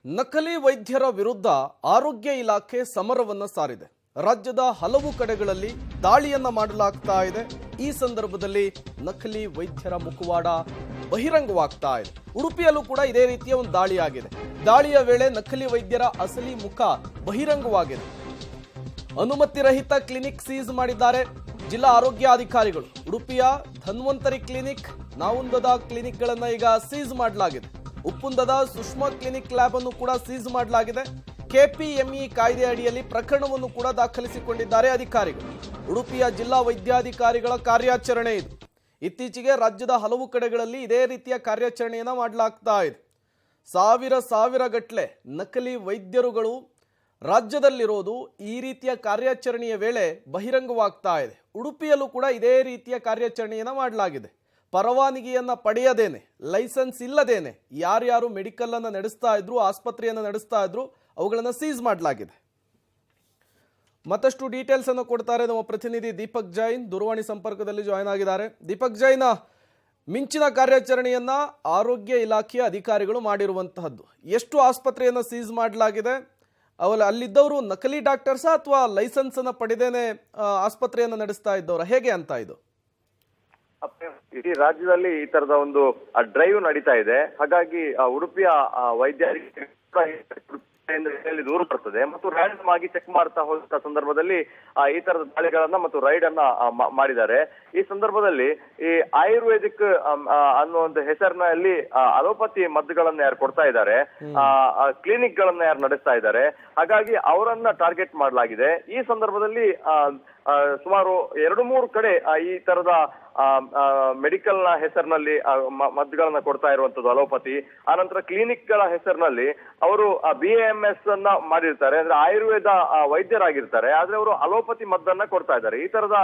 ನಕಲಿ ವೈದ್ಯರ ವಿರುದ್ಧ ಆರೋಗ್ಯ ಇಲಾಖೆ ಸಮರವನ್ನ ಸಾರಿದೆ. ರಾಜ್ಯದ ಹಲವು ಕಡೆಗಳಲ್ಲಿ ದಾಳಿಯನ್ನ ಮಾಡಲಾಗ್ತಾ ಇದೆ. ಈ ಸಂದರ್ಭದಲ್ಲಿ ನಕಲಿ ವೈದ್ಯರ ಮುಖವಾಡ ಬಹಿರಂಗವಾಗ್ತಾ ಇದೆ. ಉಡುಪಿಯಲ್ಲೂ ಕೂಡ ಇದೇ ರೀತಿಯ ಒಂದು ದಾಳಿ ಆಗಿದೆ. ದಾಳಿಯ ವೇಳೆ ನಕಲಿ ವೈದ್ಯರ ಅಸಲಿ ಮುಖ ಬಹಿರಂಗವಾಗಿದೆ. ಅನುಮತಿ ರಹಿತ ಕ್ಲಿನಿಕ್ ಸೀಸ್ ಮಾಡಿದ್ದಾರೆ ಜಿಲ್ಲಾ ಆರೋಗ್ಯಾಧಿಕಾರಿಗಳು. ಉಡುಪಿಯ ಧನ್ವಂತರಿ ಕ್ಲಿನಿಕ್, ನಾವುಂದದ ಕ್ಲಿನಿಕ್ಗಳನ್ನ ಈಗ ಸೀಸ್ ಮಾಡಲಾಗಿದೆ. ಉಪ್ಪುಂದದ ಸುಷ್ಮಾ ಕ್ಲಿನಿಕ್ ಲ್ಯಾಬ್ ಅನ್ನು ಕೂಡ ಸೀಸ್ ಮಾಡಲಾಗಿದೆ. ಕೆಪಿಎಂಇ ಕಾಯ್ದೆ ಅಡಿಯಲ್ಲಿ ಪ್ರಕರಣವನ್ನು ಕೂಡ ದಾಖಲಿಸಿಕೊಂಡಿದ್ದಾರೆ ಅಧಿಕಾರಿಗಳು. ಉಡುಪಿಯ ಜಿಲ್ಲಾ ವೈದ್ಯಾಧಿಕಾರಿಗಳ ಕಾರ್ಯಾಚರಣೆ ಇದು. ಇತ್ತೀಚೆಗೆ ರಾಜ್ಯದ ಹಲವು ಕಡೆಗಳಲ್ಲಿ ಇದೇ ರೀತಿಯ ಕಾರ್ಯಾಚರಣೆಯನ್ನ ಮಾಡಲಾಗ್ತಾ ಇದೆ. ಸಾವಿರ ಗಟ್ಟಲೆ ನಕಲಿ ವೈದ್ಯರುಗಳು ರಾಜ್ಯದಲ್ಲಿರೋದು ಈ ರೀತಿಯ ಕಾರ್ಯಾಚರಣೆಯ ವೇಳೆ ಬಹಿರಂಗವಾಗ್ತಾ ಇದೆ. ಉಡುಪಿಯಲ್ಲೂ ಕೂಡ ಇದೇ ರೀತಿಯ ಕಾರ್ಯಾಚರಣೆಯನ್ನ ಮಾಡಲಾಗಿದೆ. ಪರವಾನಗಿಯನ್ನ ಪಡೆಯದೇನೆ, ಲೈಸೆನ್ಸ್ ಇಲ್ಲದೇನೆ ಯಾರ್ಯಾರು ಮೆಡಿಕಲ್ ಅನ್ನ ನಡೆಸ್ತಾ ಇದ್ರು, ಆಸ್ಪತ್ರೆಯನ್ನು ನಡೆಸ್ತಾ ಇದ್ರು, ಅವುಗಳನ್ನು ಸೀಸ್ ಮಾಡಲಾಗಿದೆ. ಮತ್ತಷ್ಟು ಡೀಟೇಲ್ಸ್ ಅನ್ನು ಕೊಡ್ತಾರೆ ನಮ್ಮ ಪ್ರತಿನಿಧಿ ದೀಪಕ್ ಜೈನ್, ದೂರವಾಣಿ ಸಂಪರ್ಕದಲ್ಲಿ ಜಾಯ್ನ್ ಆಗಿದ್ದಾರೆ. ದೀಪಕ್ ಜೈನ್, ಮಿಂಚಿನ ಕಾರ್ಯಾಚರಣೆಯನ್ನ ಆರೋಗ್ಯ ಇಲಾಖೆಯ ಅಧಿಕಾರಿಗಳು ಮಾಡಿರುವಂತಹದ್ದು. ಎಷ್ಟು ಆಸ್ಪತ್ರೆಯನ್ನ ಸೀಸ್ ಮಾಡಲಾಗಿದೆ? ಅಲ್ಲಿದ್ದವರು ನಕಲಿ ಡಾಕ್ಟರ್ಸಾ ಅಥವಾ ಲೈಸೆನ್ಸ್ ಅನ್ನ ಪಡೆದೇನೆ ಆಸ್ಪತ್ರೆಯನ್ನ ನಡೆಸ್ತಾ ಇದ್ದವರ, ಹೇಗೆ ಅಂತ ಇದು? ಇಡೀ ರಾಜ್ಯದಲ್ಲಿ ಈ ತರದ ಒಂದು ಡ್ರೈವ್ ನಡೀತಾ ಇದೆ. ಹಾಗಾಗಿ ಉಡುಪಿಯ ವೈದ್ಯರಿಗೆ ದೂರ ಬರ್ತದೆ ಮತ್ತು ರ್ಯಾಂಡಮ್ ಆಗಿ ಚೆಕ್ ಮಾಡ್ತಾ ಹೋದ ಸಂದರ್ಭದಲ್ಲಿ ಈ ತರದ ದಾಳಿಗಳನ್ನ ಮತ್ತು ರೈಡ್ ಅನ್ನ ಮಾಡಿದ್ದಾರೆ. ಈ ಸಂದರ್ಭದಲ್ಲಿ ಈ ಆಯುರ್ವೇದಿಕ್ ಅನ್ನುವಂತ ಹೆಸರಿನಲ್ಲಿ ಅಲೋಪತಿ ಮದ್ದುಗಳನ್ನ ಯಾರು ಕೊಡ್ತಾ ಇದ್ದಾರೆ, ಕ್ಲಿನಿಕ್ ಗಳನ್ನ ಯಾರು ನಡೆಸ್ತಾ ಇದ್ದಾರೆ, ಹಾಗಾಗಿ ಅವರನ್ನ ಟಾರ್ಗೆಟ್ ಮಾಡಲಾಗಿದೆ. ಈ ಸಂದರ್ಭದಲ್ಲಿ ಸುಮಾರು 2-3 ಕಡೆ ಈ ತರದ ಮೆಡಿಕಲ್ ನ ಹೆಸರಿನಲ್ಲಿ ಮದ್ದುಗಳನ್ನ ಕೊಡ್ತಾ ಇರುವಂತದ್ದು ಅಲೋಪತಿ. ಆನಂತರ ಕ್ಲಿನಿಕ್ ಗಳ ಹೆಸರಿನಲ್ಲಿ ಅವರು BAMS ಅನ್ನ ಮಾಡಿರ್ತಾರೆ, ಅಂದ್ರೆ ಆಯುರ್ವೇದ ವೈದ್ಯರಾಗಿರ್ತಾರೆ, ಆದ್ರೆ ಅವರು ಅಲೋಪತಿ ಮದ್ದನ್ನ ಕೊಡ್ತಾ ಇದ್ದಾರೆ. ಈ ತರದ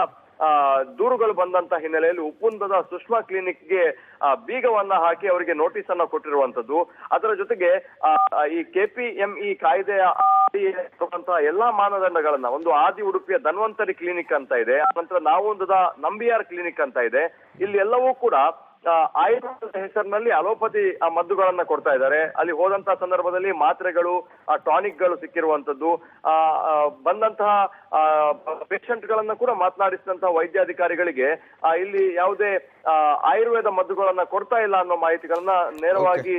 ದೂರುಗಳು ಬಂದಂತ ಹಿನ್ನೆಲೆಯಲ್ಲಿ ಉಪ್ಪುಂದದ ಸುಷ್ಮಾ ಕ್ಲಿನಿಕ್ಗೆ ಬೀಗವನ್ನ ಹಾಕಿ ಅವರಿಗೆ ನೋಟಿಸ್ ಅನ್ನ ಕೊಟ್ಟಿರುವಂತದ್ದು. ಅದರ ಜೊತೆಗೆ ಈ KPME ಕಾಯ್ದೆಯ ಎಲ್ಲಾ ಮಾನದಂಡಗಳನ್ನ, ಒಂದು ಆದಿ ಉಡುಪಿಯ ಧನ್ವಂತರಿ ಕ್ಲಿನಿಕ್ ಅಂತ ಇದೆ, ಆನಂತರ ನಾವುಂದದ ನಂಬಿಯಾರ್ ಕ್ಲಿನಿಕ್ ಅಂತ ಇದೆ, ಇಲ್ಲಿ ಎಲ್ಲವೂ ಕೂಡ ಆಯುರ್ವೇದದ ಹೆಸರಿನಲ್ಲಿ ಅಲೋಪತಿ ಮದ್ದುಗಳನ್ನ ಕೊಡ್ತಾ ಇದ್ದಾರೆ. ಅಲ್ಲಿ ಹೋದಂತಹ ಸಂದರ್ಭದಲ್ಲಿ ಮಾತ್ರೆಗಳು, ಟಾನಿಕ್ ಗಳು ಸಿಕ್ಕಿರುವಂತದ್ದು, ಬಂದಂತಹ ಪೇಷಂಟ್ ಗಳನ್ನ ಕೂಡ ಮಾತನಾಡಿಸಿದಂತಹ ವೈದ್ಯಾಧಿಕಾರಿಗಳಿಗೆ ಇಲ್ಲಿ ಯಾವುದೇ ಆಯುರ್ವೇದ ಮದ್ದುಗಳನ್ನ ಕೊಡ್ತಾ ಇಲ್ಲ ಅನ್ನೋ ಮಾಹಿತಿಗಳನ್ನ ನೇರವಾಗಿ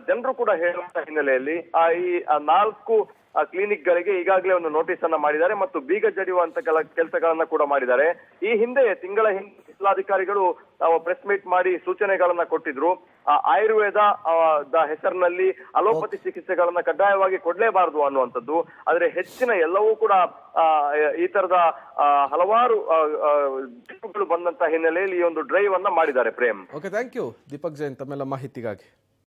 ಜನರು ಕೂಡ ಹೇಳುವಂತ ಹಿನ್ನೆಲೆಯಲ್ಲಿ ಈ 4 ಕ್ಲಿನಿಕ್ ಗಳಿಗೆ ಈಗಾಗಲೇ ಒಂದು ನೋಟಿಸ್ ಅನ್ನ ಮಾಡಿದ್ದಾರೆ ಮತ್ತು ಬೀಗ ಜಡಿಯುವಂತ ಕೆಲಸಗಳನ್ನ ಕೂಡ ಮಾಡಿದ್ದಾರೆ. ಈ ಹಿಂದೆ ತಿಂಗಳ ಹಿಂದೆ ಜಿಲ್ಲಾಧಿಕಾರಿಗಳು ಪ್ರೆಸ್ ಮೀಟ್ ಮಾಡಿ ಸೂಚನೆಗಳನ್ನ ಕೊಟ್ಟಿದ್ರು. ಆಯುರ್ವೇದ ಹೆಸರಿನಲ್ಲಿ ಅಲೋಪತಿ ಚಿಕಿತ್ಸೆಗಳನ್ನ ಕಡ್ಡಾಯವಾಗಿ ಕೊಡ್ಲೇಬಾರದು ಅನ್ನುವಂಥದ್ದು. ಆದ್ರೆ ಹೆಚ್ಚಿನ ಎಲ್ಲವೂ ಕೂಡ ಈ ತರದ ಹಲವಾರು ಬಂದಂತ ಹಿನ್ನೆಲೆಯಲ್ಲಿ ಈ ಒಂದು ಡ್ರೈವ್ ಅನ್ನ ಮಾಡಿದ್ದಾರೆ. Prem, okay, thank you Deepak Jain ತಮ್ಮೆಲ್ಲ ಮಾಹಿತಿಗಾಗಿ.